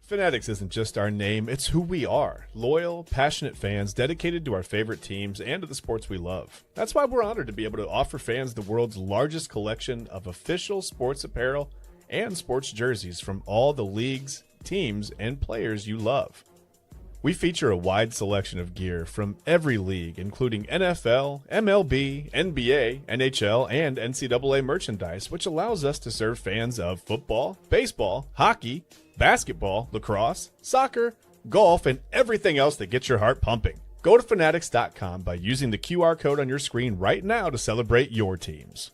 Fanatics isn't just our name, it's who we are. Loyal, passionate fans dedicated to our favorite teams and to the sports we love. That's why we're honored to be able to offer fans the world's largest collection of official sports apparel and sports jerseys from all the leagues, teams, and players you love. We feature a wide selection of gear from every league, including NFL, MLB, NBA, NHL, and NCAA merchandise, which allows us to serve fans of football, baseball, hockey, basketball, lacrosse, soccer, golf, and everything else that gets your heart pumping. Go to fanatics.com by using the QR code on your screen right now to celebrate your teams.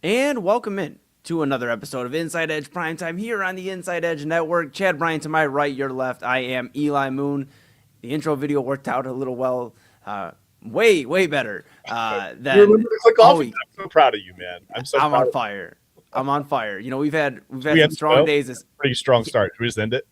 And welcome in to another episode of Inside Edge Primetime here on the Inside Edge Network. Chad Bryan to my right, your left. I am Eli Moon. The intro video worked out a little well, way better than you remember to click off. I'm so proud of you, man. I'm on fire. I'm on fire. You know, we've had some strong days. Pretty strong start. Should we just end it?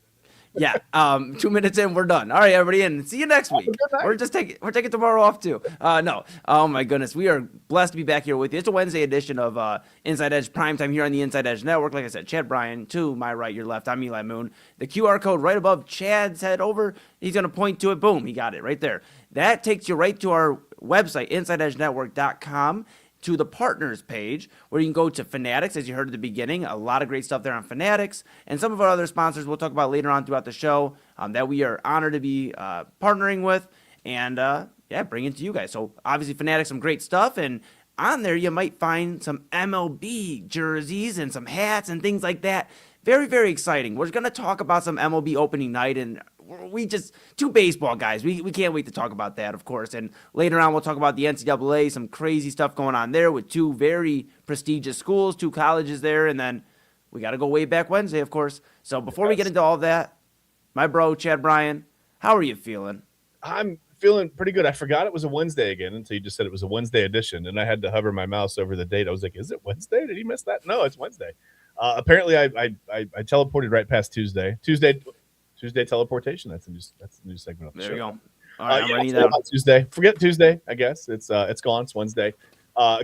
Yeah. 2 minutes in, we're done. All right, everybody, and see you next week. We're taking tomorrow off too. No. Oh my goodness, we are blessed to be back here with you. It's a Wednesday edition of Inside Edge Primetime here on the Inside Edge Network. Like I said, Chad Bryan to my right, your left. I'm Eli Moon. The QR code right above Chad's head over. He's gonna point to it. Boom, he got it right there. That takes you right to our website, InsideEdgeNetwork.com. to the partners page where you can go to Fanatics, as you heard at the beginning. A lot of great stuff there on Fanatics, and some of our other sponsors we'll talk about later on throughout the show that we are honored to be partnering with and bring it to you guys. So obviously Fanatics, some great stuff, and on there you might find some MLB jerseys and some hats and things like that. Very, very exciting. We're going to talk about some MLB opening night, and we just, two baseball guys. We can't wait to talk about that, of course. And later on, we'll talk about the NCAA, some crazy stuff going on there with two very prestigious schools, two colleges there. And then we got to go Wayback Wednesday, of course. So before we get into all of that, my bro, Chad Bryan, how are you feeling? I'm feeling pretty good. I forgot it was a Wednesday again until you just said it was a Wednesday edition. And I had to hover my mouse over the date. I was like, is it Wednesday? Did he miss that? No, it's Wednesday. Apparently, I teleported right past Tuesday. Tuesday teleportation. That's a new segment of the show. There you go. All right, I'm ready now. Tuesday. Forget Tuesday. I guess it's gone. It's Wednesday.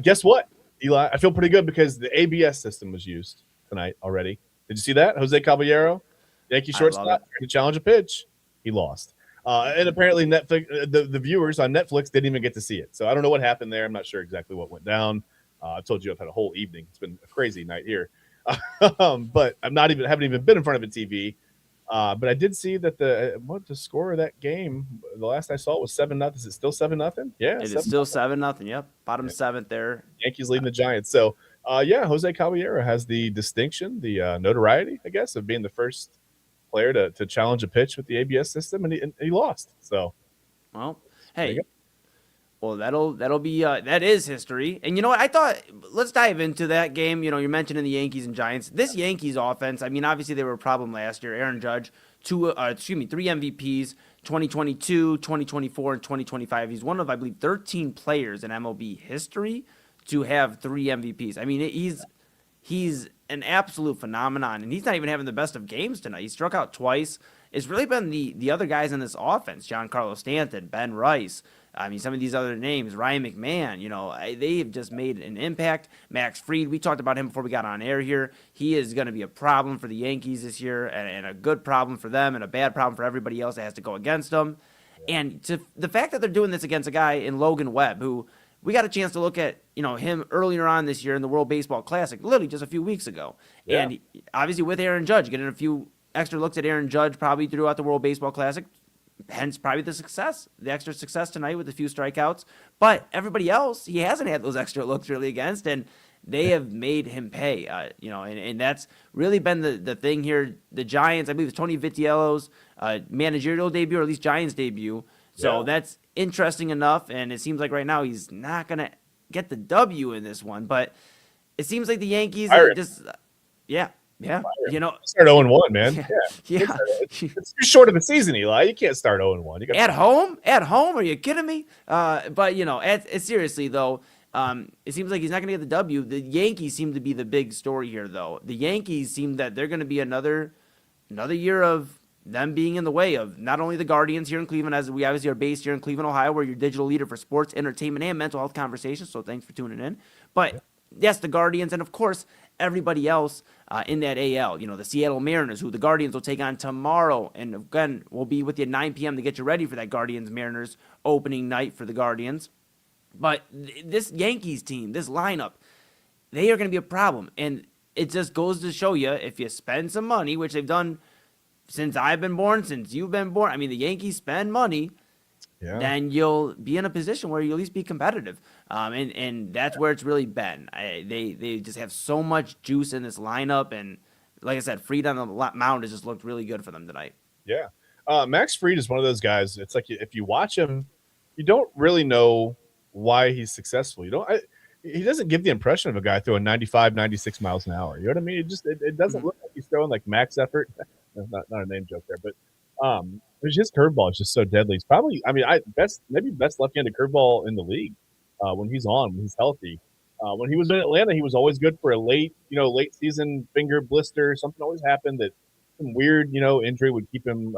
Guess what, Eli? I feel pretty good because the ABS system was used tonight already. Did you see that? Jose Caballero, Yankee shortstop, tried to challenge a pitch. He lost. And apparently Netflix, the viewers on Netflix didn't even get to see it. So I don't know what happened there. I'm not sure exactly what went down. I told you I've had a whole evening. It's been a crazy night here. But haven't even been in front of a TV. But I did see that the score of that game, the last I saw it was 7-0. Is it still 7-0? Yeah, it is still 7-0. Yep, bottom seventh there. Yankees leading the Giants. So, Jose Caballero has the distinction, the notoriety, I guess, of being the first player to challenge a pitch with the ABS system, and he lost. So, well, hey. Well, that'll be that is history. And you know what? I thought let's dive into that game. You know, you're mentioning the Yankees and Giants. This Yankees offense, I mean, obviously they were a problem last year. Aaron Judge, 3 MVPs, 2022, 2024, and 2025. He's one of, I believe, 13 players in MLB history to have 3 MVPs. I mean, he's an absolute phenomenon, and he's not even having the best of games tonight. He struck out twice. It's really been the other guys in this offense, Giancarlo Stanton, Ben Rice. I mean, some of these other names, Ryan McMahon, you know, they've just made an impact. Max Fried, we talked about him before we got on air here. He is going to be a problem for the Yankees this year, and a good problem for them and a bad problem for everybody else that has to go against them. And the fact that they're doing this against a guy in Logan Webb, who we got a chance to look at, you know, him earlier on this year in the World Baseball Classic, literally just a few weeks ago. Yeah. And obviously with Aaron Judge getting a few extra looks at Aaron Judge probably throughout the World Baseball Classic. Hence, probably the extra success tonight with a few strikeouts. But everybody else, he hasn't had those extra looks really against, and they have made him pay. And that's really been the thing here. The Giants, I believe it's Tony Vitiello's managerial debut, or at least Giants debut. So that's interesting enough, and it seems like right now he's not going to get the W in this one. But it seems like the Yankees just, yeah. Start 0-1, man. Yeah. It's too short of a season, Eli. You can't start 0-1. At home? Are you kidding me? But seriously though, it seems like he's not going to get the W. The Yankees seem to be the big story here, though. The Yankees seem that they're going to be another year of them being in the way of not only the Guardians here in Cleveland, as we obviously are based here in Cleveland, Ohio, where you're digital leader for sports, entertainment, and mental health conversations. So thanks for tuning in. But yes, the Guardians, and of course everybody else in that AL. The Seattle Mariners, who the Guardians will take on tomorrow, and again we'll be with you at 9 p.m. to get you ready for that Guardians Mariners opening night for the Guardians. But this Yankees team, this lineup, they are going to be a problem. And it just goes to show you, if you spend some money, which they've done since I've been born, since you've been born, I mean, the Yankees spend money, then you'll be in a position where you'll at least be competitive. And that's where it's really been. They just have so much juice in this lineup. And like I said, Fried on the mound has just looked really good for them tonight. Yeah. Max Fried is one of those guys. It's like if you watch him, you don't really know why he's successful. He doesn't give the impression of a guy throwing 95, 96 miles an hour. You know what I mean? It doesn't look like he's throwing like max effort. not a name joke there, but his curveball is just so deadly. He's probably, best left-handed curveball in the league when he's healthy. When he was in Atlanta, he was always good for a late season finger blister. Something always happened that some weird, injury would keep him.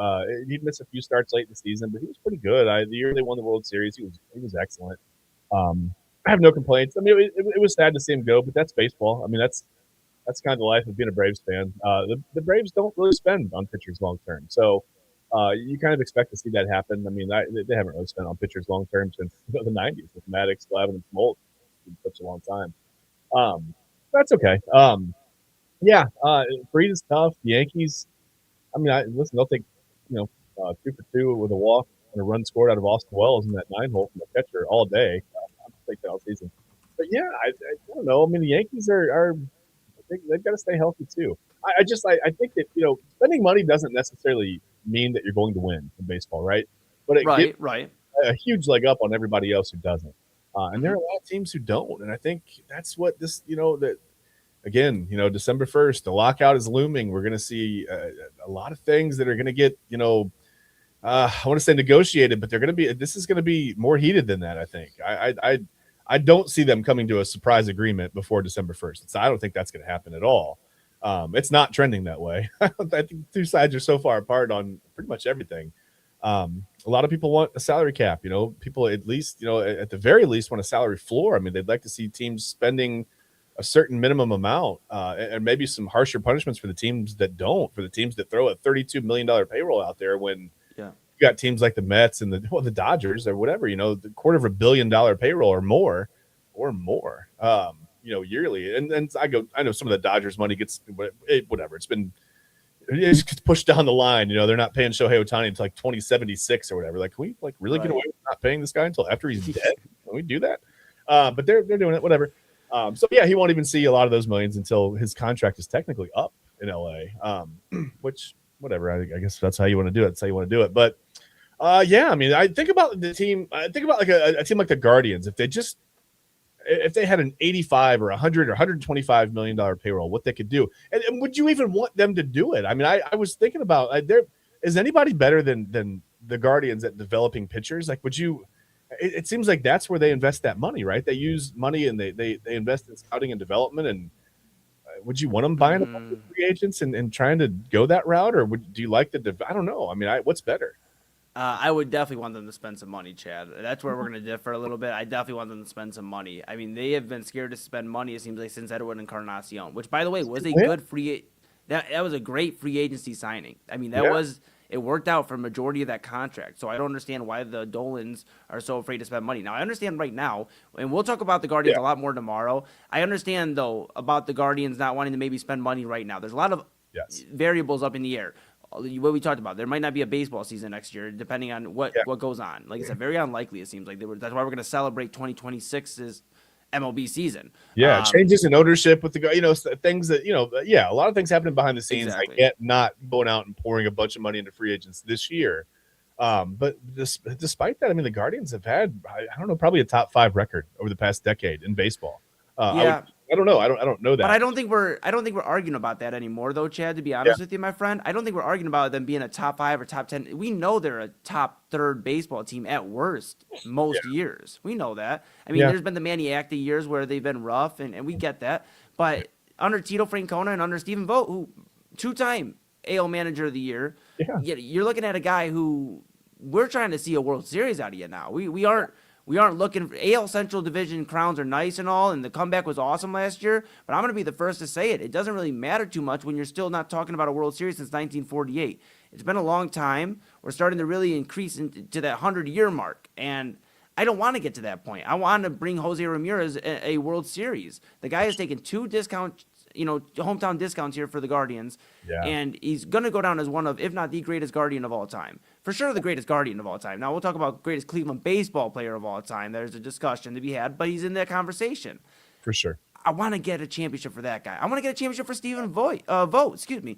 He'd miss a few starts late in the season, but he was pretty good. The year they won the World Series, he was excellent. I have no complaints. I mean, it was sad to see him go, but that's baseball. I mean, that's kind of the life of being a Braves fan. The Braves don't really spend on pitchers long term, so you kind of expect to see that happen. I mean, they haven't really spent on pitchers long term since the '90s with Maddox, Glavine, and Smoltz in such a long time. That's okay. Fried is tough. The Yankees. I mean, listen, they'll take 2 for 2 with a walk and a run scored out of Austin Wells in that 9-hole from the catcher all day. I'll take that all season. But yeah, I don't know. I mean, the Yankees they've got to stay healthy too. I think that spending money doesn't necessarily mean that you're going to win in baseball, right? But it gives a huge leg up on everybody else who doesn't. And there are a lot of teams who don't, and I think that's what this that. Again, December 1st, the lockout is looming. We're going to see a lot of things that are going to get, I want to say negotiated, but this is going to be more heated than that. I think I don't see them coming to a surprise agreement before December 1st. So I don't think that's going to happen at all. It's not trending that way. I think the two sides are so far apart on pretty much everything. A lot of people want a salary cap, people at least, at the very least want a salary floor. I mean, they'd like to see teams spending a certain minimum amount and maybe some harsher punishments for the teams that don't, for the teams that throw a $32 million payroll out there when you got teams like the Mets and the Dodgers or whatever, the $250 million payroll or more, yearly. And I know some of the Dodgers money gets whatever. It's pushed down the line. They're not paying Shohei Ohtani until like 2076 or whatever. Like, can we really get away with not paying this guy until after he's dead? Can we do that? But they're doing it, whatever. So yeah, he won't even see a lot of those millions until his contract is technically up in LA. Which whatever, I guess that's how you want to do it. That's how you want to do it. But I mean, I think about the team. I think about like a team like the Guardians. If they had an 85 or 100 or 125 million dollar payroll, what they could do, and would you even want them to do it? I mean, I was thinking about is anybody better than the Guardians at developing pitchers? Like, would you? It seems like that's where they invest that money, right? They use money and they invest in scouting and development. And would you want them buying a bunch of free agents and trying to go that route, or do you like I don't know. I mean, what's better? I would definitely want them to spend some money, Chad. That's where we're going to differ a little bit. I definitely want them to spend some money. I mean, they have been scared to spend money, it seems like, since Edwin Encarnacion, which, by the way, was a good that was a great free agency signing. I mean, it worked out for a majority of that contract. So I don't understand why the Dolans are so afraid to spend money. Now, I understand right now, and we'll talk about the Guardians a lot more tomorrow. I understand, though, about the Guardians not wanting to maybe spend money right now. There's a lot of Yes. variables up in the air. What we talked about, there might not be a baseball season next year, depending on what goes on. Like I said, very unlikely. It seems like that's why we're going to celebrate 2026's MLB season. Yeah, changes in ownership with the things that a lot of things happening behind the scenes. Exactly. I get not going out and pouring a bunch of money into free agents this year. But despite that, I mean, the Guardians have had, I don't know, probably a top 5 record over the past decade in baseball. I don't know. I don't know that. But I don't think we're arguing about that anymore, though, Chad. To be honest with you, my friend, I don't think we're arguing about them being a top 5 or top 10. We know they're a top 3rd baseball team at worst most years. We know that. I mean, there's been the Manny Acta years where they've been rough, and we get that. But under Tito Francona and under Stephen Vogt, who 2-time AL Manager of the Year, you're looking at a guy who we're trying to see a World Series out of you now. We aren't looking for AL Central Division crowns are nice and all, and the comeback was awesome last year. But I'm going to be the first to say it. It doesn't really matter too much when you're still not talking about a World Series since 1948. It's been a long time. We're starting to really increase to that 100-year mark, and I don't want to get to that point. I want to bring Jose Ramirez a World Series. The guy has taken 2 discounts, hometown discounts here for the Guardians, and he's going to go down as one of, if not the greatest Guardian of all time. For sure, the greatest Guardian of all time. Now, we'll talk about greatest Cleveland baseball player of all time. There's a discussion to be had, but he's in that conversation. For sure. I want to get a championship for that guy. I want to get a championship for Stephen Vogt. Excuse me.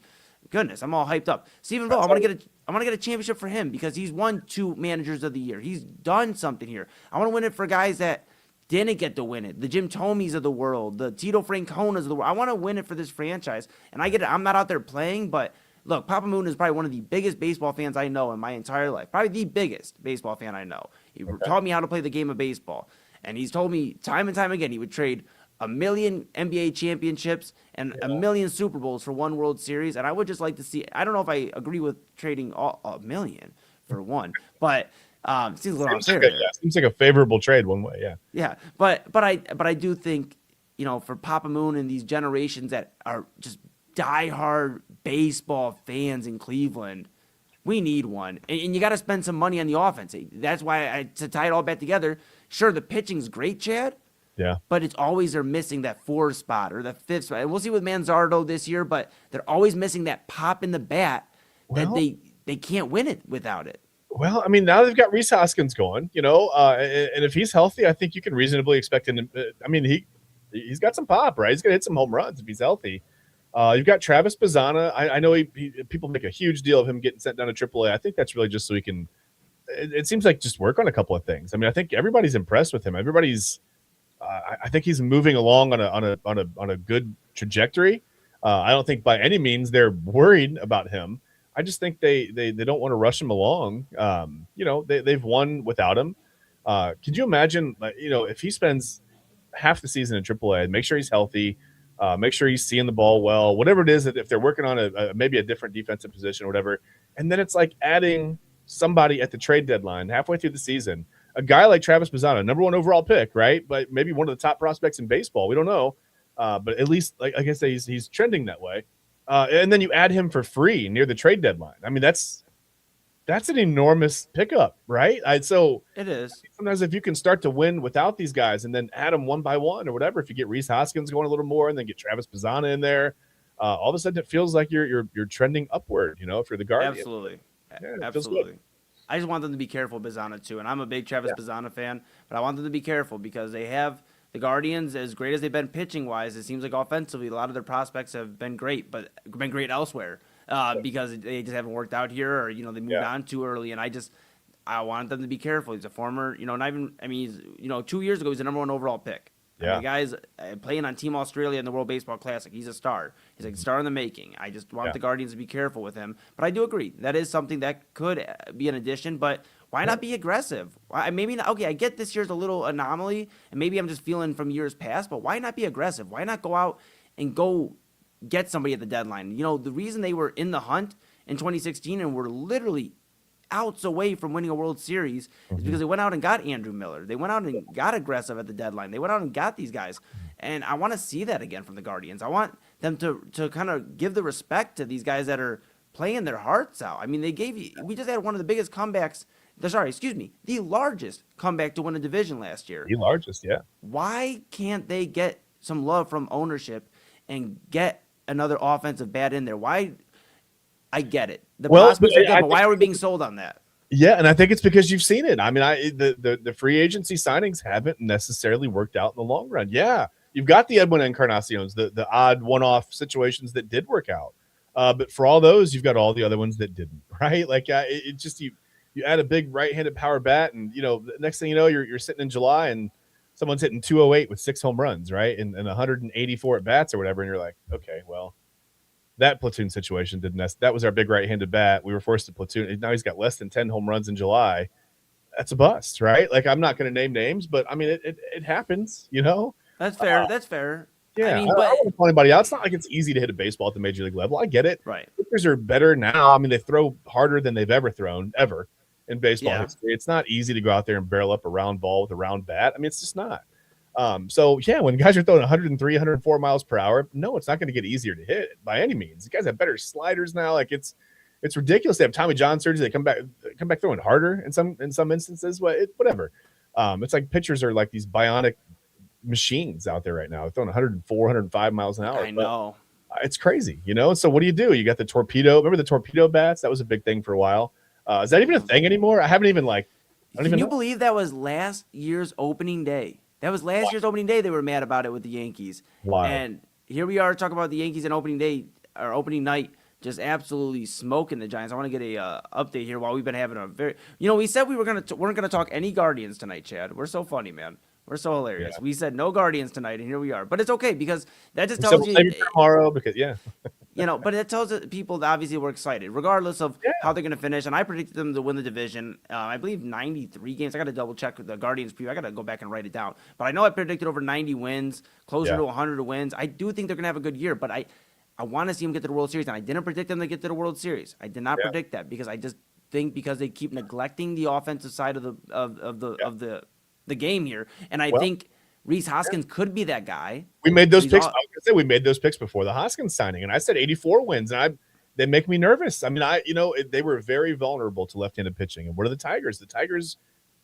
Goodness, I'm all hyped up. Stephen Vogt, I want to get a championship for him because he's won 2 managers of the year. He's done something here. I want to win it for guys that didn't get to win it. The Jim Thomes of the world, the Tito Franconas of the world. I want to win it for this franchise. And I get it. I'm not out there playing, but look, Papa Moon is probably one of the biggest baseball fans I know in my entire life. Probably the biggest baseball fan I know. He taught me how to play the game of baseball. And he's told me time and time again he would trade 1 million NBA championships and 1 million Super Bowls for 1 World Series. And I would just like to see, I don't know if I agree with trading 1 million for 1, but it seems a little unfair. Seems like a favorable trade one way, yeah. Yeah, but I do think, for Papa Moon and these generations that are just diehard baseball fans in Cleveland, we need one. And you got to spend some money on the offense. That's why to tie it all back together, sure, the pitching's great, Chad. Yeah. But it's always they're missing that 4th spot or the 5th spot. And we'll see with Manzardo this year, but they're always missing that pop in the bat that they can't win it without it. Well, I mean, now they've got Rhys Hoskins going, and if he's healthy, I think you can reasonably expect him to, I mean, he's got some pop, right? He's going to hit some home runs if he's healthy. You've got Travis Bazzana. I know people make a huge deal of him getting sent down to AAA. I think that's really just so he can, it seems like just work on a couple of things. I mean, I think everybody's impressed with him. Everybody's, I think he's moving along on a good trajectory. I don't think by any means they're worried about him. I just think they don't want to rush him along. They've won without him. Could you imagine, if he spends half the season in AAA, make sure he's healthy, make sure he's seeing the ball well, whatever it is, that if they're working on maybe a different defensive position or whatever, and then it's like adding somebody at the trade deadline halfway through the season, a guy like Travis Bazzana, number 1 overall pick, right? But maybe one of the top prospects in baseball. We don't know. But at least, like I say, he's trending that way. And then you add him for free near the trade deadline. I mean, that's an enormous pickup, right? So it is. Sometimes if you can start to win without these guys and then add them one by one or whatever, if you get Rhys Hoskins going a little more and then get Travis Bazzana in there, all of a sudden it feels like you're trending upward, if you're the Guardian. Absolutely. Absolutely. I just want them to be careful, Bazzana, too. And I'm a big Travis Bazzana fan, but I want them to be careful because they have the Guardians, as great as they've been pitching-wise, it seems like offensively, a lot of their prospects have been great, but been great elsewhere because they just haven't worked out here or, they moved on too early. And I want them to be careful. He's a former, he's 2 years ago, he was the number 1 overall pick. Yeah. The guy's playing on Team Australia in the World Baseball Classic. He's a star. He's like a star in the making. I just want the Guardians to be careful with him. But I do agree. That is something that could be an addition. But why not be aggressive? Maybe not. Okay, I get this year's a little anomaly, and maybe I'm just feeling from years past. But why not be aggressive? Why not go out and go get somebody at the deadline? The reason they were in the hunt in 2016 and were literally outs away from winning a World Series is because they went out and got Andrew Miller. They went out and got aggressive at the deadline. They went out and got these guys. And I want to see that again from the Guardians. I want them to kind of give the respect to these guys that are playing their hearts out. I mean, we just had one of the biggest comebacks. The largest comeback to win a division last year. The largest, yeah. Why can't they get some love from ownership and get another offensive bat in there. Why? I get it. The Well, prospects are good, I but why are we being sold on that? Yeah, and I think it's because you've seen it. I mean, the free agency signings haven't necessarily worked out in the long run. Yeah, you've got the Edwin Encarnaciones, the odd one-off situations that did work out, but for all those, you've got all the other ones that didn't. Right? Like it just you add a big right-handed power bat, and the next thing you know, you're sitting in July and someone's hitting 208 with 6 home runs, right, and 184 at bats or whatever, and you're like, okay, well. That platoon situation didn't. That was our big right-handed bat. We were forced to platoon. Now he's got less than 10 home runs in July. That's a bust, right? Like I'm not going to name names, but I mean it happens. That's fair. That's fair. Yeah, I mean, I but don't want to call anybody out. It's not like it's easy to hit a baseball at the major league level. I get it. right. Pitchers are better now. I mean, they throw harder than they've ever thrown ever in baseball history. It's not easy to go out there and barrel up a round ball with a round bat. I mean, it's just not. So yeah, when guys are throwing 103, 104 miles per hour, no, it's not going to get easier to hit by any means. The guys have better sliders now. Like it's ridiculous. They have Tommy John surgery. They come back throwing harder in some instances. Whatever. It's like pitchers are like these bionic machines out there right now. They're throwing 104, 105 miles an hour. I know. It's crazy, So what do? You got the torpedo. Remember the torpedo bats? That was a big thing for a while. Is that even a thing anymore? I haven't even Can you believe that was last year's opening day? That was last year's opening day. They were mad about it with the Yankees. Wow. And here we are talking about the Yankees and opening day or opening night, just absolutely smoking the Giants. I want to get a update here while we've been having a very. We said we weren't gonna talk any Guardians tonight, Chad. We're so funny, man. We're so hilarious. Yeah. We said no Guardians tonight, and here we are. But it's okay because that just tells you tomorrow because but it tells people that obviously we're excited, regardless of how they're going to finish. And I predicted them to win the division. I believe 93 games. I got to double check with the Guardians preview. I got to go back and write it down. But I know I predicted over 90 wins, closer to 100 wins. I do think they're going to have a good year, but I want to see them get to the World Series. And I didn't predict them to get to the World Series. I did not predict that because I just think because they keep neglecting the offensive side of the game here, and I think Rhys Hoskins could be that guy. We made those picks. I was gonna say we made those picks before the Hoskins signing, and I said 84 wins, and they make me nervous. I mean, they were very vulnerable to left-handed pitching. And what are the Tigers? The Tigers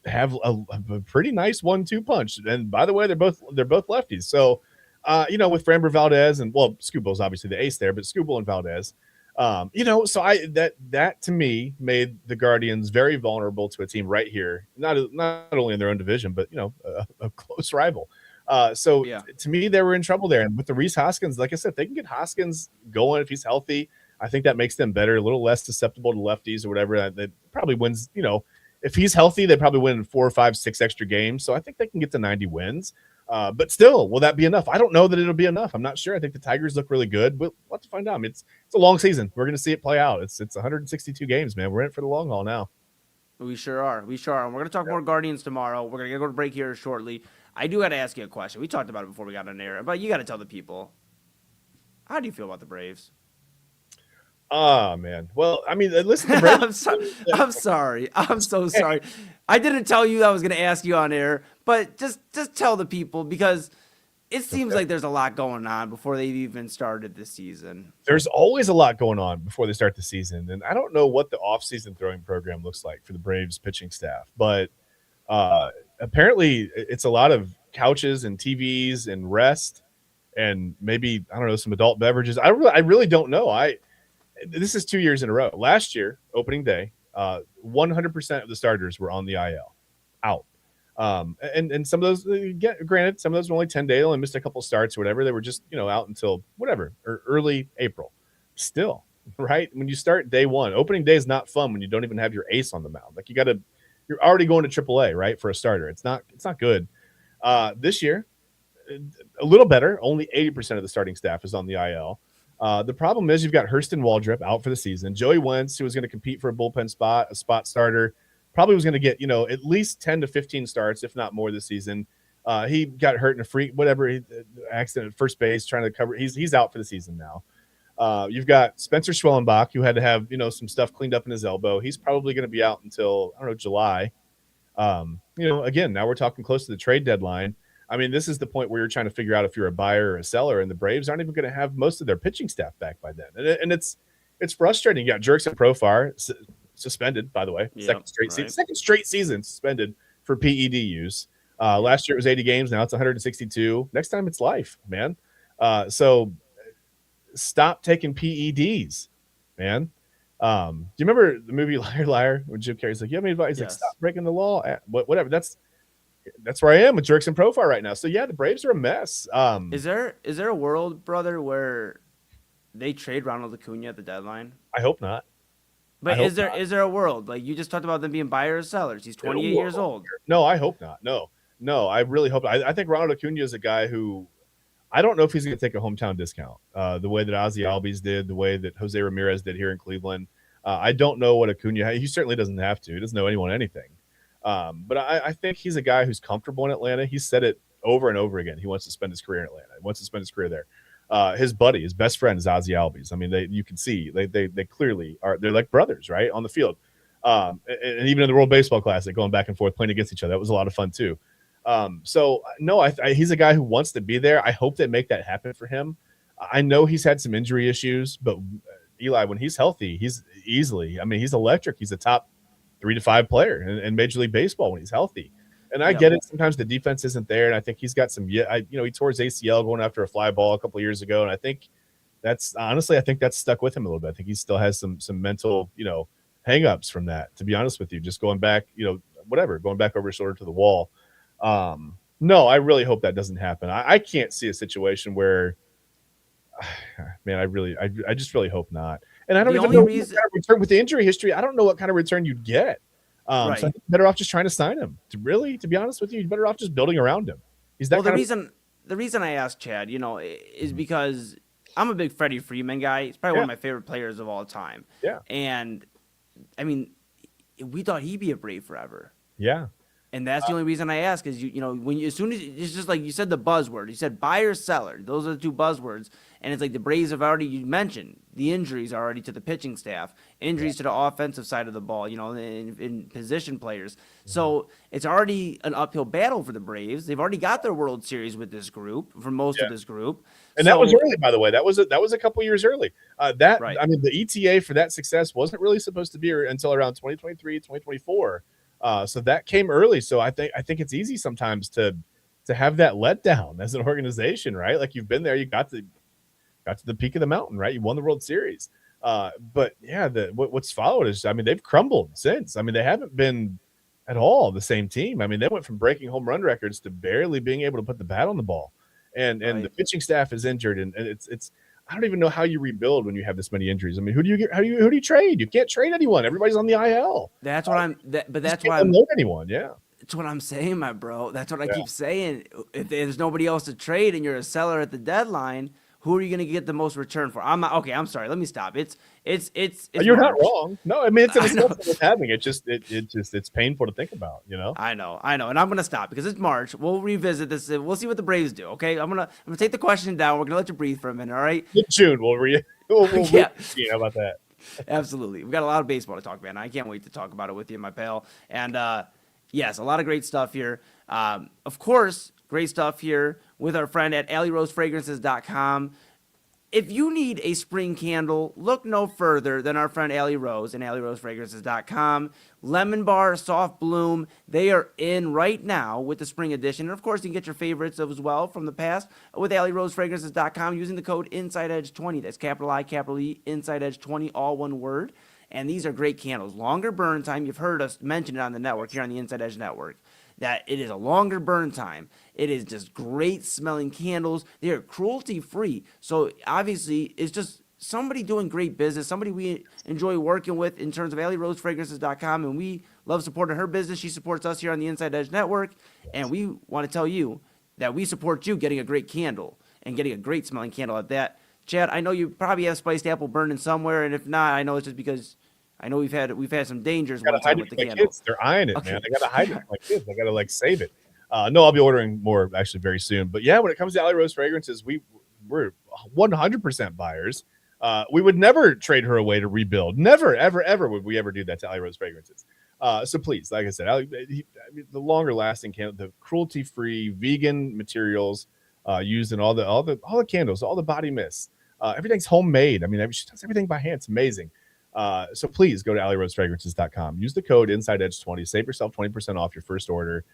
have a pretty nice 1-2 punch, and by the way, they're both lefties. So, with Framber Valdez and Skubal's obviously the ace there, but Skubal and Valdez. So that to me made the Guardians very vulnerable to a team right here, not only in their own division, but a close rival. To me, they were in trouble there. And with the Rhys Hoskins, like I said, they can get Hoskins going if he's healthy. I think that makes them better, a little less susceptible to lefties or whatever. That probably wins. If he's healthy, they probably win 4, 5, 6 extra games. So I think they can get to 90 wins. But still, will that be enough? I don't know that it'll be enough. I'm not sure. I think the Tigers look really good. We'll have to find out. I mean, it's a long season. We're going to see it play out. It's 162 games, man. We're in it for the long haul now. We sure are. And we're going to talk more Guardians tomorrow. We're going to go to break here shortly. I do got to ask you a question. We talked about it before we got on air, but you got to tell the people. How do you feel about the Braves? Oh, man. Well, I mean, listen, the Braves. I'm sorry. I'm so sorry. I didn't tell you I was going to ask you on air, but just tell the people because it seems like there's a lot going on before they've even started this season. There's always a lot going on before they start the season, and I don't know what the off-season throwing program looks like for the Braves pitching staff, but apparently it's a lot of couches and TVs and rest and maybe, I don't know, some adult beverages. I really don't know. This is 2 years in a row. Last year, opening day, 100% of the starters were on the IL, out. And some of those, granted, some of those were only 10 days. They only missed a couple starts or whatever. They were just, out until whatever, or early April. Still, right? When you start day one, opening day is not fun when you don't even have your ace on the mound. Like you're already going to AAA, right? For a starter. It's not good. This year, a little better. Only 80% of the starting staff is on the IL. The problem is you've got Hurston Waldrep out for the season. Joey Wentz, who was going to compete for a bullpen spot, a spot starter, probably was going to get, at least 10 to 15 starts, if not more this season. He got hurt in a freak, accident at first base, trying to cover. He's out for the season now. You've got Spencer Schwellenbach, who had to have, some stuff cleaned up in his elbow. He's probably going to be out until, I don't know, July. Again, now we're talking close to the trade deadline. I mean, this is the point where you're trying to figure out if you're a buyer or a seller, and the Braves aren't even going to have most of their pitching staff back by then. And it's frustrating. You got Jurickson Profar suspended, by the way, second straight season suspended for PED use. Last year it was 80 games. Now it's 162. Next time it's life, man. So stop taking PEDs, man. Do you remember the movie Liar Liar when Jim Carrey's like, "You have any advice?" He's like, "Stop breaking the law." Whatever. That's where I am with Jerks and Profile right now. So yeah, the Braves are a mess. Is there a world, brother, where they trade Ronald Acuna at the deadline? I hope not. But is there a world, like you just talked about them being buyers or sellers? He's 28 years old. No, I hope not. No, I really hope. I think Ronald Acuna is a guy who I don't know if he's going to take a hometown discount. The way that Ozzy Albies did, the way that Jose Ramirez did here in Cleveland. I don't know what Acuna. He certainly doesn't have to. He doesn't know anyone anything. But I think he's a guy who's comfortable in Atlanta. He's said it over and over again. He wants to spend his career in Atlanta. He wants to spend his career there. His buddy, his best friend is Ozzy Albies. I mean, you can see they clearly are. They're like brothers, right, on the field. And even in the World Baseball Classic, going back and forth playing against each other, that was a lot of fun too. So no, he's a guy who wants to be there. I hope they make that happen for him. I know he's had some injury issues, but Eli, when he's healthy, he's he's electric. He's a top 3 to 5 player in Major League Baseball when he's healthy. And I get it. Sometimes the defense isn't there. And I think he's got some, he tore his ACL going after a fly ball a couple of years ago. And I think that's stuck with him a little bit. I think he still has some mental, hangups from that, to be honest with you, just going back, going back over his shoulder to the wall. No, I really hope that doesn't happen. I can't see a situation where, man, I just really hope not. And I don't even know what kind of return with the injury history. I don't know what kind of return you'd get. So I think you're better off just trying to sign him. To be honest with you, you're better off just building around him. He's that the reason I asked Chad, is because I'm a big Freddie Freeman guy. He's probably one of my favorite players of all time. Yeah. And I mean, we thought he'd be a Brave forever. Yeah. And that's the only reason I ask is as soon as it's just like you said the buzzword, you said buyer seller. Those are the two buzzwords, and it's like the Braves have already, you mentioned the injuries already to the pitching staff, injuries to the offensive side of the ball, in position players. So it's already an uphill battle for the Braves. They've already got their World Series with this group for most of this group, and that was early, by the way. That was a couple years early. I mean, the ETA for that success wasn't really supposed to be until around 2023, 2024. So that came early. So I think it's easy sometimes to have that letdown as an organization, right? Like you've been there, you got to the peak of the mountain, right? You won the World Series. But yeah, what's followed is, I mean, they've crumbled since. I mean, they haven't been at all the same team. I mean, they went from breaking home run records to barely being able to put the bat on the ball, and the pitching staff is injured, and it's. I don't even know how you rebuild when you have this many injuries. I mean, who do you trade? You can't trade anyone. Everybody's on the IL. That's what I'm. That's why I'm. Anyone? Yeah. That's what I'm saying, my bro. That's what I keep saying. If there's nobody else to trade and you're a seller at the deadline, who are you going to get the most return for? I'm not, okay. I'm sorry. Let me stop. It's you're not wrong. No, I mean, it's a discussion worth having. It's painful to think about, I know. And I'm going to stop because it's March. We'll revisit this. We'll see what the Braves do. Okay. I'm going to take the question down. We're going to let you breathe for a minute. All right. In June, we'll yeah. How about that? Absolutely. We've got a lot of baseball to talk about. And I can't wait to talk about it with you, my pal. And, yes, a lot of great stuff here. Of course, great stuff here with our friend at AllieRoseFragrances.com. If you need a spring candle, look no further than our friend Allie Rose and AllieRoseFragrances.com. Lemon Bar, Soft Bloom, they are in right now with the spring edition. And, of course, you can get your favorites as well from the past with AllieRoseFragrances.com using the code InsideEdge20. That's capital I, capital E, InsideEdge20, all one word. And these are great candles. Longer burn time. You've heard us mention it on the network, here on the Inside Edge Network, that it is a longer burn time. It is just great smelling candles. They are cruelty-free. So, obviously, it's just somebody doing great business, somebody we enjoy working with in terms of AllieRoseFragrances.com, and we love supporting her business. She supports us here on the Inside Edge Network, and we want to tell you that we support you getting a great candle and getting a great smelling candle at that. Chad, I know you probably have spiced apple burning somewhere, and if not, I know it's just because I know we've had some dangers one time with the candle. Kids. They're eyeing it, man. They got to hide it from my kids. They got to save it. No, I'll be ordering more actually very soon. But yeah, when it comes to Allie Rose Fragrances, we're 100% buyers. We would never trade her away to rebuild. Never, ever, ever would we ever do that to Allie Rose Fragrances. So please, like I said, the longer lasting candle, the cruelty free vegan materials used in all the candles, all the body mists. Everything's homemade. I mean, she does everything by hand. It's amazing. So please go to AllieRoseFragrances.com. Use the code InsideEdge20. Save yourself 20% off your first order.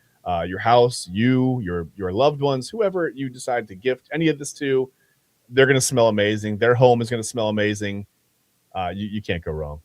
Your house, your loved ones, whoever you decide to gift any of this to, They're going to smell amazing. Their home is going to smell amazing. You can't go wrong.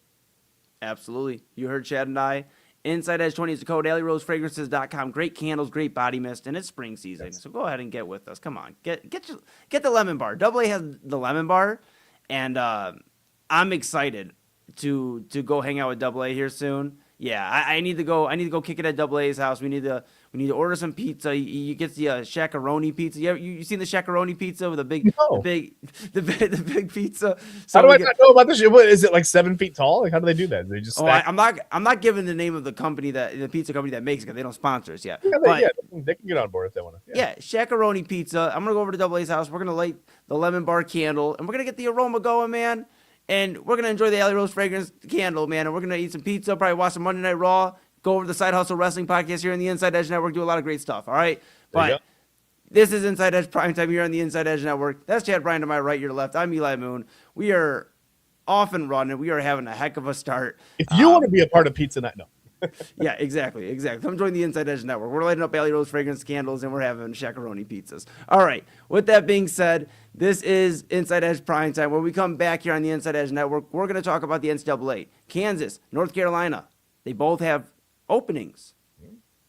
Absolutely. You heard Chad and I. Inside Edge 20 is the code. AlleyRoseFragrances.com. Great candles, great body mist, and it's spring season. Yes. So go ahead and get with us. Come on, get the lemon bar. AA has the lemon bar, and I'm excited to go hang out with AA here soon. Yeah, I need to go. I need to go kick it at AA's house. We need to order some pizza. You get the shakaroni pizza. You seen the shakaroni pizza with the big big pizza? So how do I not know about this shit? What is it, like 7 feet tall? Like, how do they do that? They just I'm not giving the name of the company the pizza company that makes it, because they don't sponsor us yet. Yeah, they can get on board if they want to. Yeah, shakaroni pizza. I'm gonna go over to AA's house. We're gonna light the lemon bar candle, and we're gonna get the aroma going, man. And we're going to enjoy the Alley Rose Fragrance candle, man. And we're going to eat some pizza, probably watch some Monday Night Raw, go over to the Side Hustle Wrestling podcast here on the Inside Edge Network, do a lot of great stuff, all right? But this is Inside Edge Primetime here on the Inside Edge Network. That's Chad Bryan to my right, your left. I'm Eli Moon. We are off and running. We are having a heck of a start. If you want to be a part of Pizza Night, no. Yeah, exactly. Come join the Inside Edge Network. We're lighting up Alley Rose Fragrance candles, and we're having shakaroni pizzas. All right. With that being said, this is Inside Edge Primetime. When we come back here on the Inside Edge Network, we're going to talk about the NCAA. Kansas, North Carolina, they both have openings,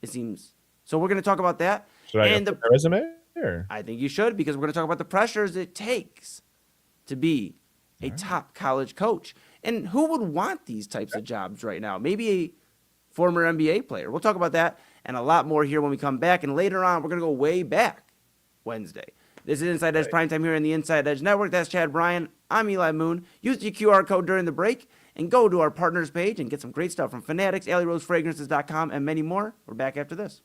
it seems. So we're going to talk about that. Should I go resume? Or? I think you should, because we're going to talk about the pressures it takes to be a top college coach. And who would want these types of jobs right now? Maybe a former NBA player. We'll talk about that and a lot more here when we come back. And later on, we're going to go way back Wednesday. This is Inside Edge Primetime here in the Inside Edge Network. That's Chad Bryan. I'm Eli Moon. Use the QR code during the break and go to our partners page and get some great stuff from Fanatics, AlleyRoseFragrances.com, and many more. We're back after this.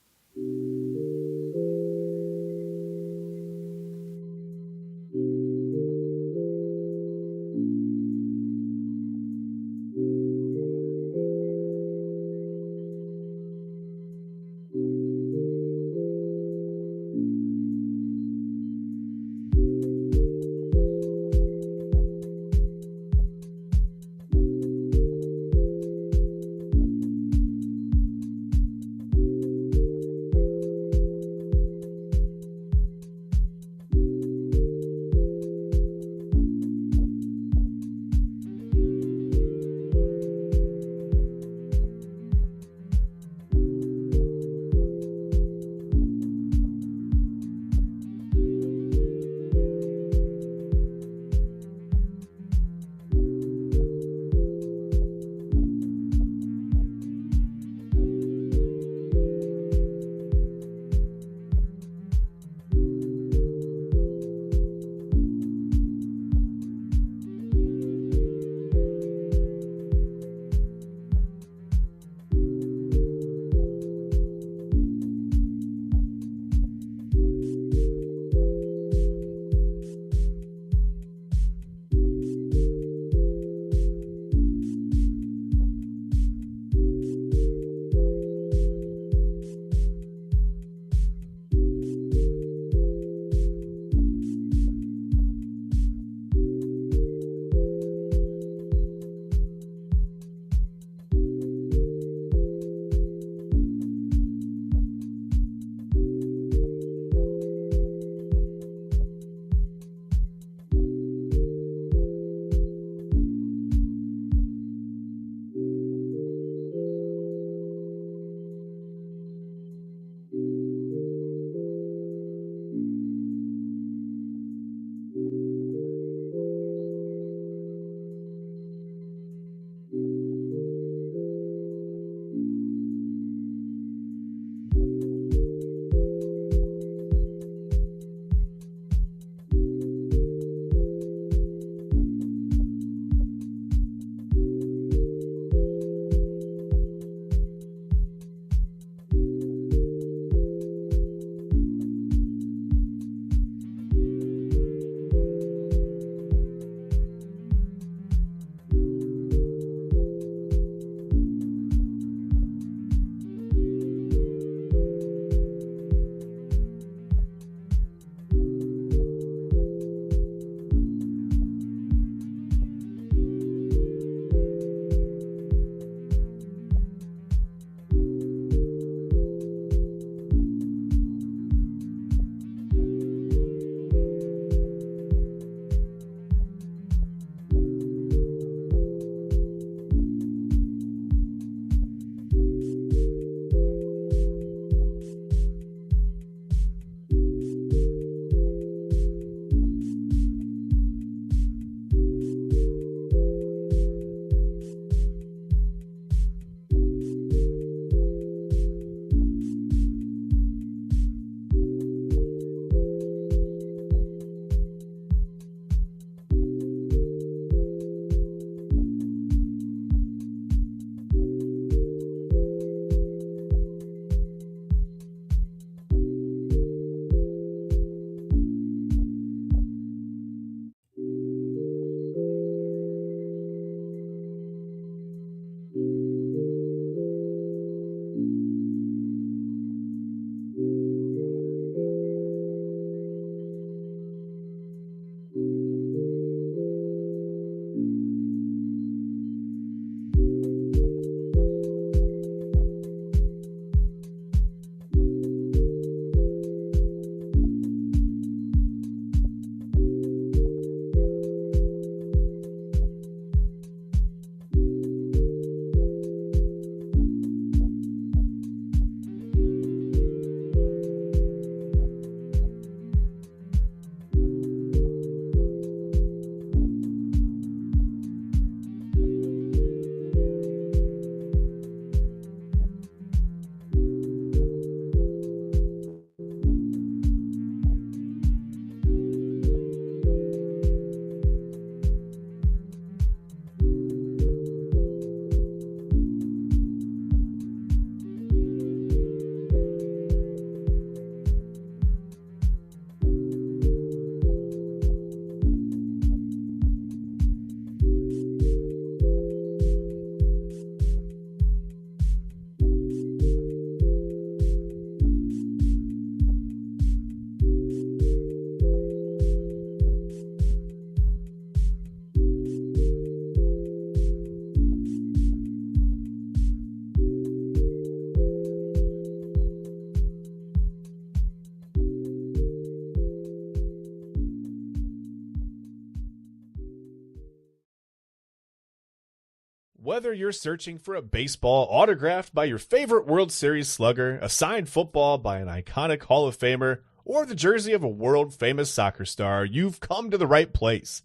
Whether you're searching for a baseball autographed by your favorite World Series slugger, a signed football by an iconic Hall of Famer, or the jersey of a world-famous soccer star, you've come to the right place.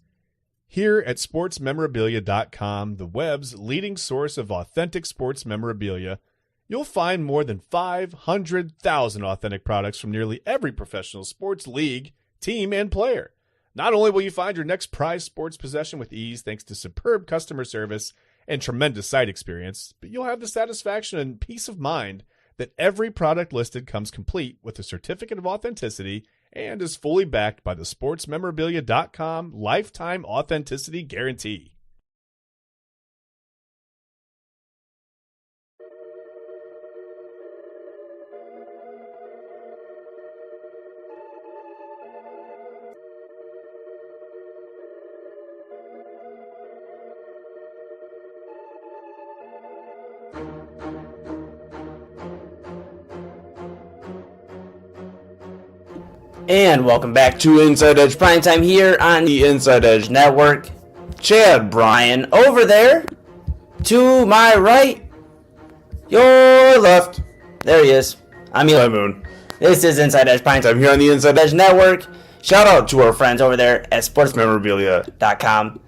Here at sportsmemorabilia.com, the web's leading source of authentic sports memorabilia, you'll find more than 500,000 authentic products from nearly every professional sports league, team, and player. Not only will you find your next prized sports possession with ease thanks to superb customer service and tremendous site experience, but you'll have the satisfaction and peace of mind that every product listed comes complete with a certificate of authenticity and is fully backed by the sportsmemorabilia.com lifetime authenticity guarantee. And welcome back to Inside Edge Primetime here on the Inside Edge Network. Chad Bryan over there to my right, your left. There he is. I'm Eli Moon. This is Inside Edge Primetime here on the Inside Edge Network. Shout out to our friends over there at sportsmemorabilia.com.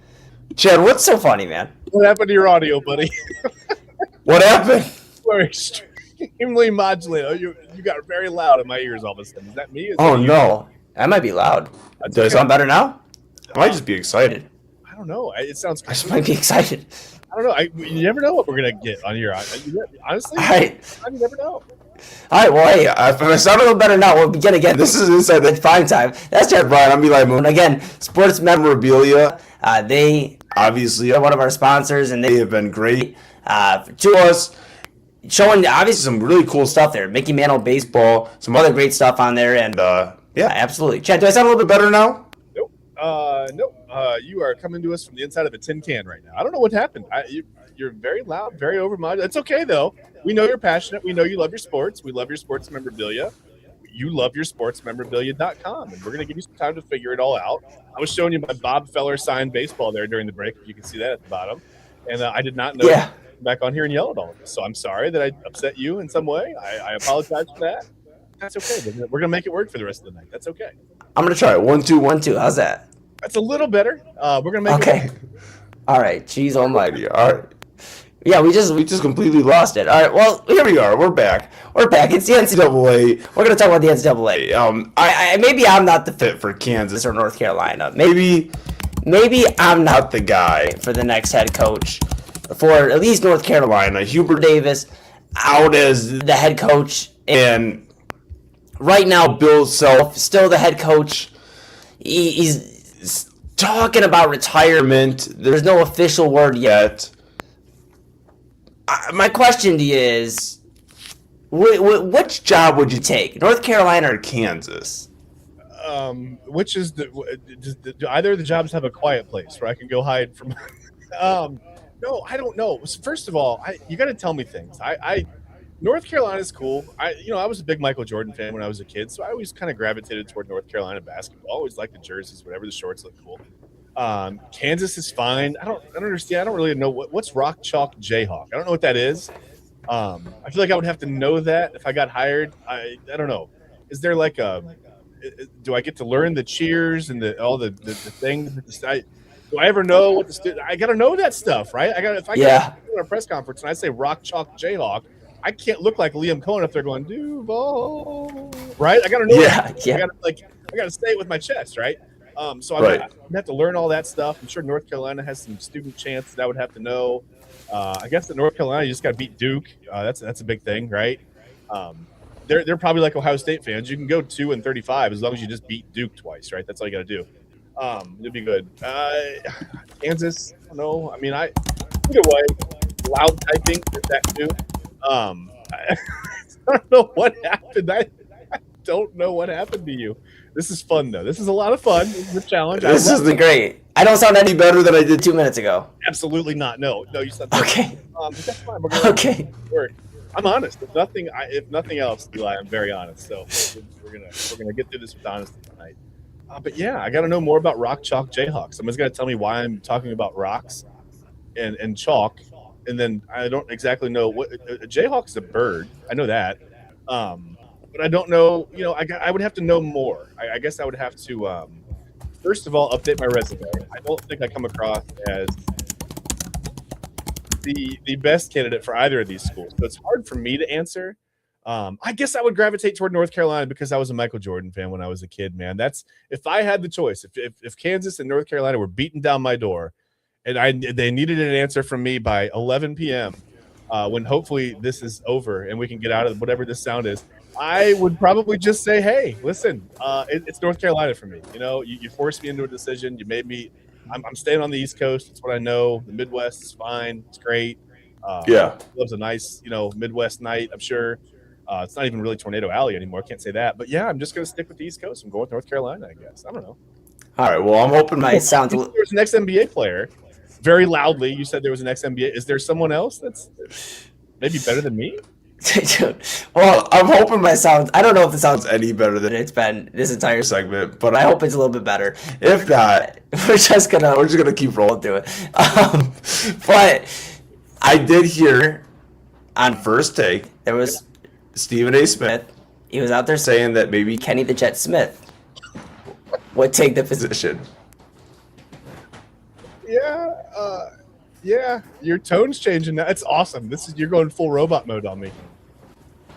Chad, what's so funny, man? What happened to your audio, buddy? What happened? We're extremely modulated. You got very loud in my ears all of a sudden. Is that me? Oh, no. That might be loud. Does it sound better now? I might just be excited. I don't know. It sounds. I just might be excited. I don't know. You never know what we're gonna get on your. Honestly, All right. you never know. All right, well, hey, if I sound a little better now, we'll begin again. This is Inside Edge Primetime. That's Chad Bryan. I'm Eli Moon. Again, Sports Memorabilia. They obviously are one of our sponsors, and they have been great to us, showing obviously some really cool stuff there. Mickey Mantle baseball, some other great stuff on there, and yeah, absolutely. Chad, do I sound a little bit better now? Nope. Nope. You are coming to us from the inside of a tin can right now. I don't know what happened. You're very loud, very overmodulated. It's okay, though. We know you're passionate. We know you love your sports. We love your sports memorabilia. You love your sportsmemorabilia.com, and we're going to give you some time to figure it all out. I was showing you my Bob Feller signed baseball there during the break. You can see that at the bottom. And I did not know back on here and yell at all of this. So I'm sorry that I upset you in some way. I apologize for that. That's okay. We're going to make it work for the rest of the night. That's okay. I'm going to try it. 1, 2, 1, 2. How's that? That's a little better. We're going to make it work. All right. Jeez almighty. All right. Yeah, we just completely lost it. All right, well, here we are. We're back. It's the NCAA. We're going to talk about the NCAA. Maybe I'm not the fit for Kansas or North Carolina. Maybe I'm not the guy for the next head coach for at least North Carolina. Hubert Davis out as the head coach, and right now Bill Self still the head coach. He's talking about retirement. There's no official word yet. My question to you is, which job would you take, North Carolina or Kansas? Which is do either of the jobs have a quiet place where I can go hide from? No, I don't know. First of all, you got to tell me things. North Carolina's cool. I was a big Michael Jordan fan when I was a kid, so I always kind of gravitated toward North Carolina basketball. Always liked the jerseys, whatever, the shorts look cool. Kansas is fine. I don't understand. I don't really know what's Rock Chalk Jayhawk. I don't know what that is. I feel like I would have to know that if I got hired. I don't know. Is there like do I get to learn the cheers and all the things? Do I ever know what I got to know that stuff, right? If I get a press conference and I say Rock Chalk Jayhawk, I can't look like Liam Cohen if they're going Duval, right? I got to know. I got to say it with my chest, right? So I'm gonna have to learn all that stuff. I'm sure North Carolina has some student chants that I would have to know. I guess at North Carolina, you just got to beat Duke. That's a big thing, right? They're probably like Ohio State fans. You can go 2-35 as long as you just beat Duke twice, right? That's all you got to do. It'd be good. Kansas, I don't know. I mean, either way, loud typing is that too. I don't know what happened. I don't know what happened to you. This is fun, though. This is a lot of fun. This is a challenge. This is great. I don't sound any better than I did 2 minutes ago. Absolutely not. No, you sound okay. That's fine. Okay. I'm honest. If nothing else, Eli, I'm very honest. So we're gonna get through this with honesty tonight. But yeah, I got to know more about Rock Chalk Jayhawks. Someone's got to tell me why I'm talking about rocks and chalk and then I don't exactly know what a Jayhawk is a bird. I know that, but I don't know. I would have to know more. I guess I would have to first of all update my resume. I don't think I come across as the best candidate for either of these schools, so it's hard for me to answer. I guess I would gravitate toward North Carolina because I was a Michael Jordan fan when I was a kid, man. That's if I had the choice, if Kansas and North Carolina were beating down my door and they needed an answer from me by 11 p.m., when hopefully this is over and we can get out of whatever this sound is, I would probably just say, hey, listen, it's North Carolina for me. You forced me into a decision. You made me – I'm staying on the East Coast. It's what I know. The Midwest is fine. It's great. Loves a nice, Midwest night, I'm sure. It's not even really Tornado Alley anymore. I can't say that. But, yeah, I'm just going to stick with the East Coast. I'm going with North Carolina, I guess. I don't know. All right, well, I'm hoping my sound. There's an ex-NBA player. Very loudly, you said there was an ex-NBA. Is there someone else that's maybe better than me? Well, I'm hoping my sound. I don't know if the sound's any better than it's been this entire segment, but I hope it's a little bit better. If not, we're just gonna keep rolling through it. But I did hear on First Take there was Stephen A. Smith. He was out there saying that maybe Kenny the Jet Smith would take the position. Yeah, your tone's changing now. It's awesome. You're going full robot mode on me.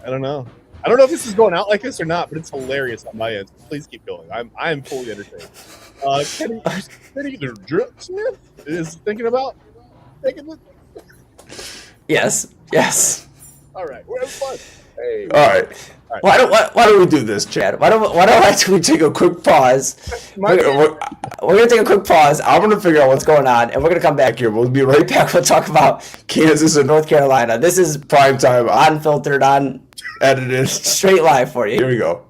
I don't know. I don't know if this is going out like this or not, but it's hilarious on my end. Please keep going. I am fully entertained. Kenny the Drip Smith is thinking about taking the. Yes. All right, we're having fun. Hey. All right. Why don't we do this, Chad? Why don't we take a quick pause? We're gonna take a quick pause. I'm gonna figure out what's going on, and we're gonna come back here. We'll be right back. We'll talk about Kansas and North Carolina. This is Primetime, unfiltered, unedited, straight live for you. Here we go.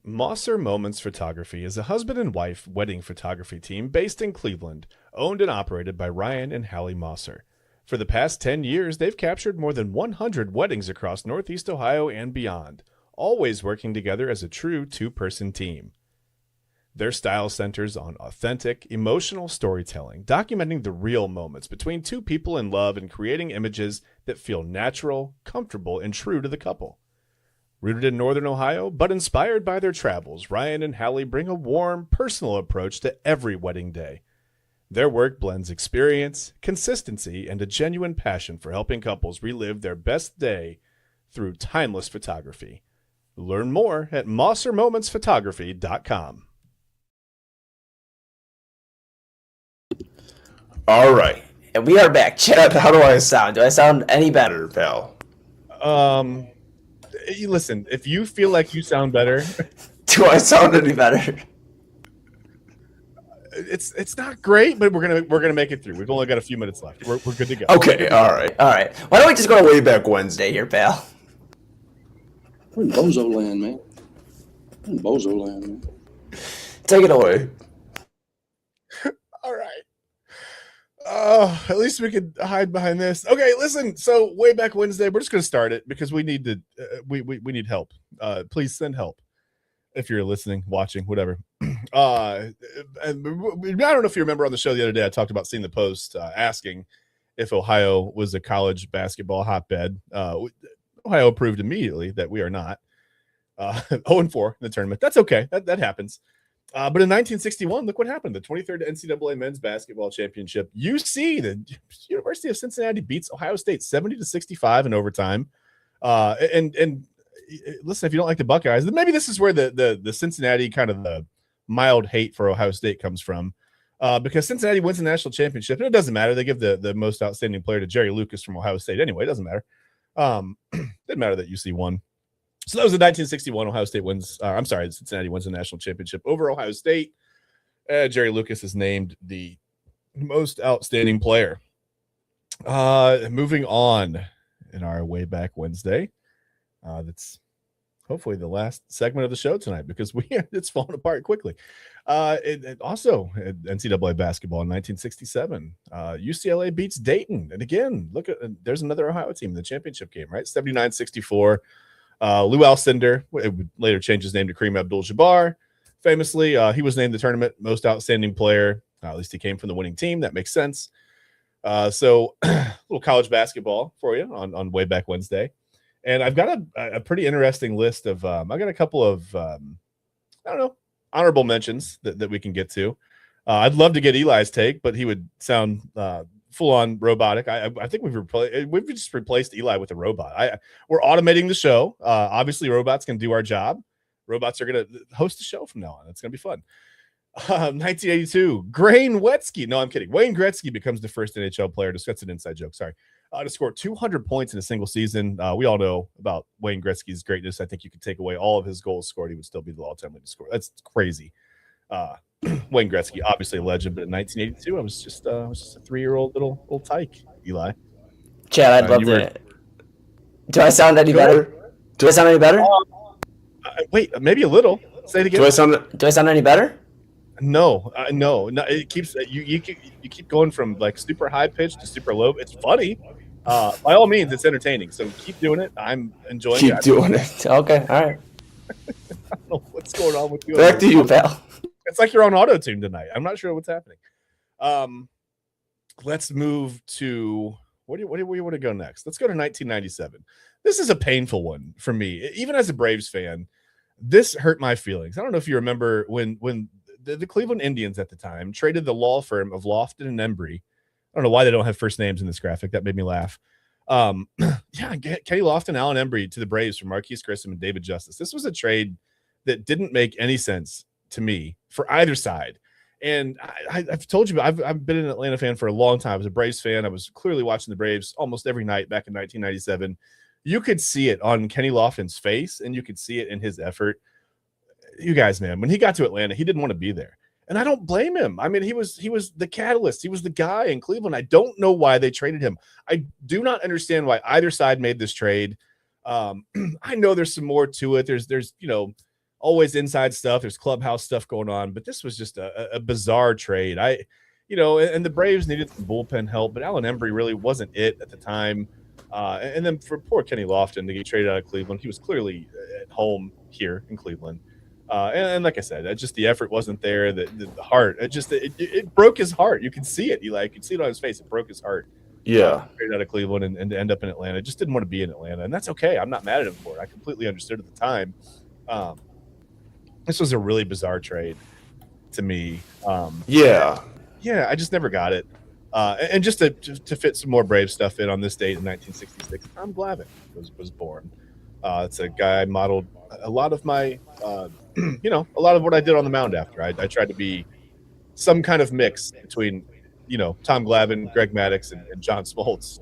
Mosser Moments Photography is a husband and wife wedding photography team based in Cleveland, owned and operated by Ryan and Hallie Mosser. For the past 10 years, they've captured more than 100 weddings across Northeast Ohio and beyond, always working together as a true two-person team. Their style centers on authentic, emotional storytelling, documenting the real moments between two people in love and creating images that feel natural, comfortable, and true to the couple. Rooted in Northern Ohio, but inspired by their travels, Ryan and Hallie bring a warm, personal approach to every wedding day. Their work blends experience, consistency, and a genuine passion for helping couples relive their best day through timeless photography. Learn more at mossermomentsphotography.com. All right. And we are back. Chad, how do I sound? Do I sound any better, pal? Listen, if you feel like you sound better, Do I sound any better? it's not great, but we're gonna make it through. We've only got a few minutes left. We're good to go. Okay, all right. Why don't we just go to Wayback Wednesday here, pal? We're in Bozo land, man. We're in Bozo land, man. Take it away. All right. At least we could hide behind this. Okay, listen. So Wayback Wednesday, we're just gonna start it because we need to. We need help. Please send help if you're listening, watching, whatever. And I don't know if you remember on the show the other day, I talked about seeing the post asking if Ohio was a college basketball hotbed. Ohio proved immediately that we are not. 0-4 in the tournament. That's okay. That happens. But in 1961, look what happened. The 23rd NCAA Men's Basketball Championship. UC, the University of Cincinnati, beats Ohio State 70-65 in overtime. And listen, if you don't like the Buckeyes, then maybe this is where the Cincinnati kind of the mild hate for Ohio State comes from. Because Cincinnati wins the national championship, and it doesn't matter. They give the most outstanding player to Jerry Lucas from Ohio State anyway. It doesn't matter. Didn't matter that UC won. So that was the 1961 Ohio State wins. Cincinnati wins the national championship over Ohio State. Jerry Lucas is named the most outstanding player. Moving on in our Wayback Wednesday. That's hopefully the last segment of the show tonight because it's falling apart quickly. Also, NCAA basketball in 1967, UCLA beats Dayton. And again, look there's another Ohio team in the championship game, right? 79-64. Lou Alcindor would later change his name to Kareem Abdul-Jabbar. Famously, he was named the tournament most outstanding player. At least he came from the winning team. That makes sense. So a little college basketball for you on Wayback Wednesday. And I've got a pretty interesting list of I've got a couple of honorable mentions that we can get to. I'd love to get Eli's take, but he would sound full-on robotic. I think we've just replaced Eli with a robot. We're automating the show. Obviously, robots can do our job. Robots are going to host the show from now on. It's going to be fun. 1982, Wayne Gretzky becomes the first NHL player. That's an inside joke. Sorry. To score 200 points in a single season. We all know about Wayne Gretzky's greatness. I think you could take away all of his goals scored. He would still be the all-time leading scorer. That's crazy. Wayne Gretzky, obviously a legend, but in 1982, I was just a 3-year-old little tyke, Eli. Chad, I'd love to. Do I sound any better? Wait, maybe a little. Say it again. Do I sound any better? No. It keeps you keep going from like super high pitch to super low. It's funny. By all means, it's entertaining. So keep doing it. I'm enjoying it. Keep doing it. Okay, all right. I don't know what's going on with you. Back to you, pal. It's like you're on auto-tune tonight. I'm not sure what's happening. Let's move to where do you want to go next? Let's go to 1997. This is a painful one for me. Even as a Braves fan, this hurt my feelings. I don't know if you remember when the Cleveland Indians at the time traded the law firm of Lofton and Embry. I don't know why they don't have first names in this graphic. That made me laugh. Kenny Lofton, Alan Embry to the Braves for Marquise Grissom and David Justice. This was a trade that didn't make any sense to me for either side. And I've told you, I've been an Atlanta fan for a long time. I was a Braves fan. I was clearly watching the Braves almost every night back in 1997. You could see it on Kenny Lofton's face, and you could see it in his effort. You guys, man, when he got to Atlanta, he didn't want to be there. And I don't blame him. I mean, he was the catalyst. He was the guy in Cleveland. I don't know why they traded him. I do not understand why either side made this trade. I know there's some more to it. There's always inside stuff. There's clubhouse stuff going on, but this was just a bizarre trade. And the Braves needed some bullpen help, but Alan Embry really wasn't it at the time. And then for poor Kenny Lofton to get traded out of Cleveland, he was clearly at home here in Cleveland. And like I said, just the effort wasn't there. The heart, it broke his heart. You can see it, Eli. You can see it on his face. It broke his heart. Yeah. Traded out of Cleveland and to end up in Atlanta. Just didn't want to be in Atlanta. And that's okay. I'm not mad at him for it. I completely understood at the time. This was a really bizarre trade to me. Yeah, I just never got it. And just to fit some more Brave stuff in on this date in 1966, Tom Glavine was born. It's a guy I modeled a lot of my, a lot of what I did on the mound after. I tried to be some kind of mix between, Tom Glavine, Greg Maddux, and John Smoltz.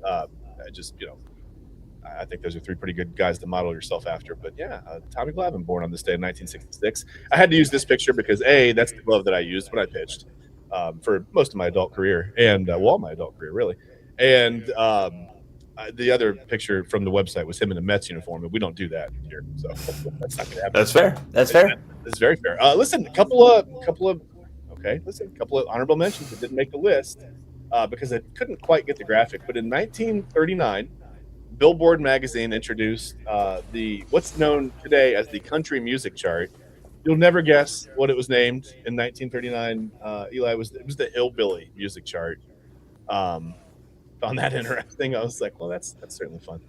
I think those are three pretty good guys to model yourself after. But yeah, Tommy Glavine, born on this day in 1966. I had to use this picture because that's the glove that I used when I pitched for most of my adult career and all my adult career really. And the other picture from the website was him in a Mets uniform, and we don't do that here, so that's not gonna happen. That's fair. That's fair. That's very fair. Listen, a couple of honorable mentions that didn't make the list because I couldn't quite get the graphic. But in 1939, Billboard magazine introduced what's known today as the country music chart. You'll never guess what it was named in 1939. Eli, it was the hillbilly music chart. Found that interesting. I was like, well, that's certainly fun.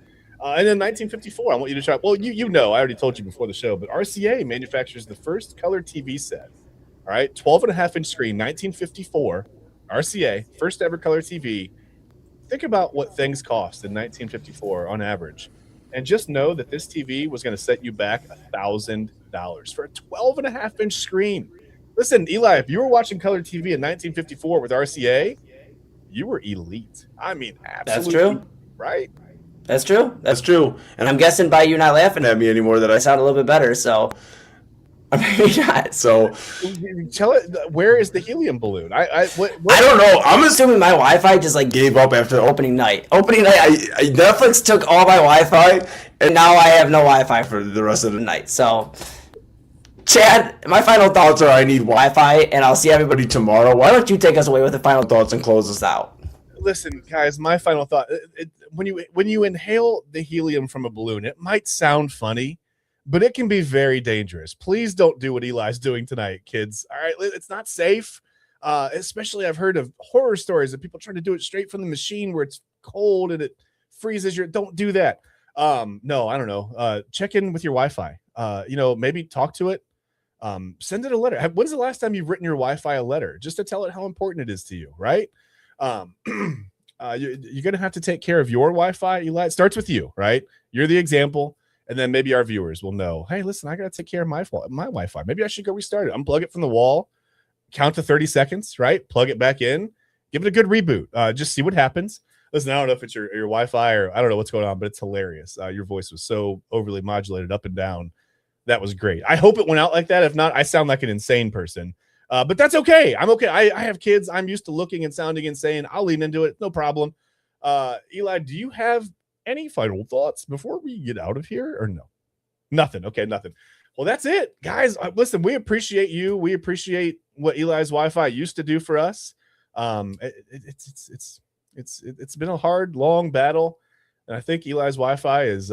And then 1954, I want you to try. Well, I already told you before the show, but RCA manufactures the first color TV set. All right, 12.5-inch screen, 1954. RCA, first ever color TV. Think about what things cost in 1954 on average, and just know that this TV was going to set you back $1,000 for a 12.5-inch screen. Listen, Eli, if you were watching color TV in 1954 with RCA, you were elite. I mean, absolutely. That's true. Right? That's true. That's true. And I'm guessing by you not laughing at me anymore that I sound a little bit better, so maybe not. So tell it, where is the helium balloon? I don't know. I'm assuming my Wi-Fi just gave up after the opening night. Netflix took all my Wi-Fi, and now I have no Wi-Fi for the rest of the night. So Chad, my final thoughts are I need Wi-Fi, and I'll see everybody tomorrow. Why don't you take us away with the final thoughts and close us out? Listen, guys, my final thought, when you inhale the helium from a balloon, it might sound funny, but it can be very dangerous. Please don't do what Eli's doing tonight, kids. All right, it's not safe. Especially I've heard of horror stories of people trying to do it straight from the machine where it's cold and it freezes don't do that. No, I don't know. Check in with your Wi-Fi. Maybe talk to it. Send it a letter. When's the last time you've written your Wi-Fi a letter just to tell it how important it is to you, right? You're going to have to take care of your Wi-Fi, Eli. It starts with you, right? You're the example. And then maybe our viewers will know, hey, listen, I got to take care of my Wi-Fi. Maybe I should go restart it. Unplug it from the wall, count to 30 seconds, right? Plug it back in, give it a good reboot. Just see what happens. Listen, I don't know if it's your Wi-Fi or I don't know what's going on, but it's hilarious. Your voice was so overly modulated up and down. That was great. I hope it went out like that. If not, I sound like an insane person. But that's okay. I'm okay. I have kids. I'm used to looking and sounding insane. I'll lean into it. No problem. Eli, do you have any final thoughts before we get out of here or no? Nothing. Okay, nothing. Well, that's it, guys. Listen, we appreciate you. We appreciate what Eli's Wi-Fi used to do for us. It's been a hard, long battle, and I think Eli's Wi-Fi is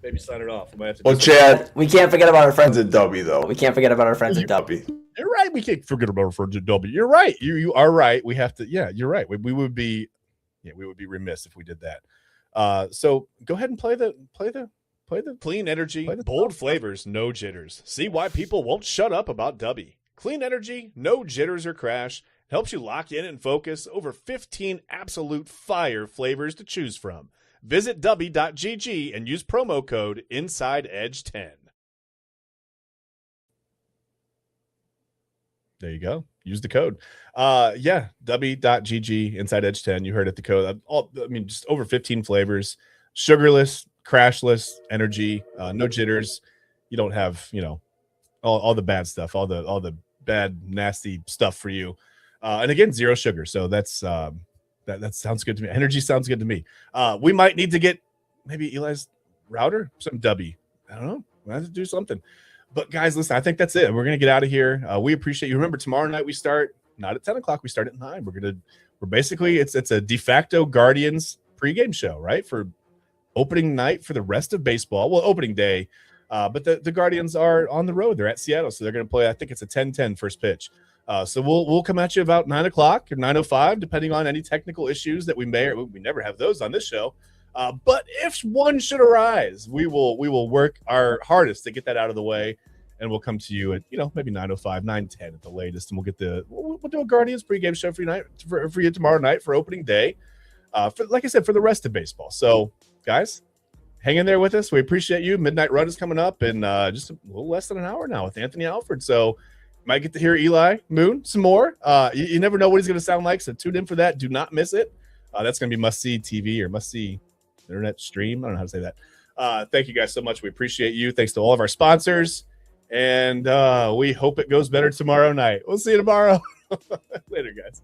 maybe sign it off. Chad, we can't forget about our friends at W, though. We can't forget about our friends at W. You're right. We can't forget about our friends at W. You're right. You are right. We have to. Yeah, you're right. We would be remiss if we did that. So go ahead and play the clean energy, bold flavors, no jitters. See why people won't shut up about W. Clean energy, no jitters or crash. Helps you lock in and focus. Over 15 absolute fire flavors to choose from. Visit w.gg and use promo code InsideEdge10. There you go. Use the code. W.gg InsideEdge10. You heard it, the code. Just over 15 flavors. Sugarless, crashless energy, no jitters. You don't have, all the bad stuff, all the bad, nasty stuff for you. And again, zero sugar. So that's that sounds good to me. Energy sounds good to me. We might need to get maybe Eli's router, some W. I don't know. We'll have to do something. But guys, listen, I think that's it. We're gonna get out of here. We appreciate you. Remember, tomorrow night we start not at 10 o'clock. We start at 9. We're basically it's a de facto Guardians pregame show, right? For opening night for the rest of baseball. Well, opening day. But the Guardians are on the road. They're at Seattle, so they're going to play. I think it's a 10-10 first pitch. So we'll come at you about 9 o'clock or 9:05, depending on any technical issues that we never have those on this show. But if one should arise, we will work our hardest to get that out of the way, and we'll come to you at maybe 9:05, 9:10 at the latest, and we'll do a Guardians pregame show for you tomorrow night for opening day. For like I said, for the rest of baseball. So guys, hang in there with us. We appreciate you. Midnight Run is coming up in just a little less than an hour now with Anthony Alford. So you might get to hear Eli Moon some more. You never know what he's going to sound like, so tune in for that. Do not miss it. That's going to be must-see TV or must-see internet stream. I don't know how to say that. Thank you guys so much. We appreciate you. Thanks to all of our sponsors. And we hope it goes better tomorrow night. We'll see you tomorrow. Later, guys.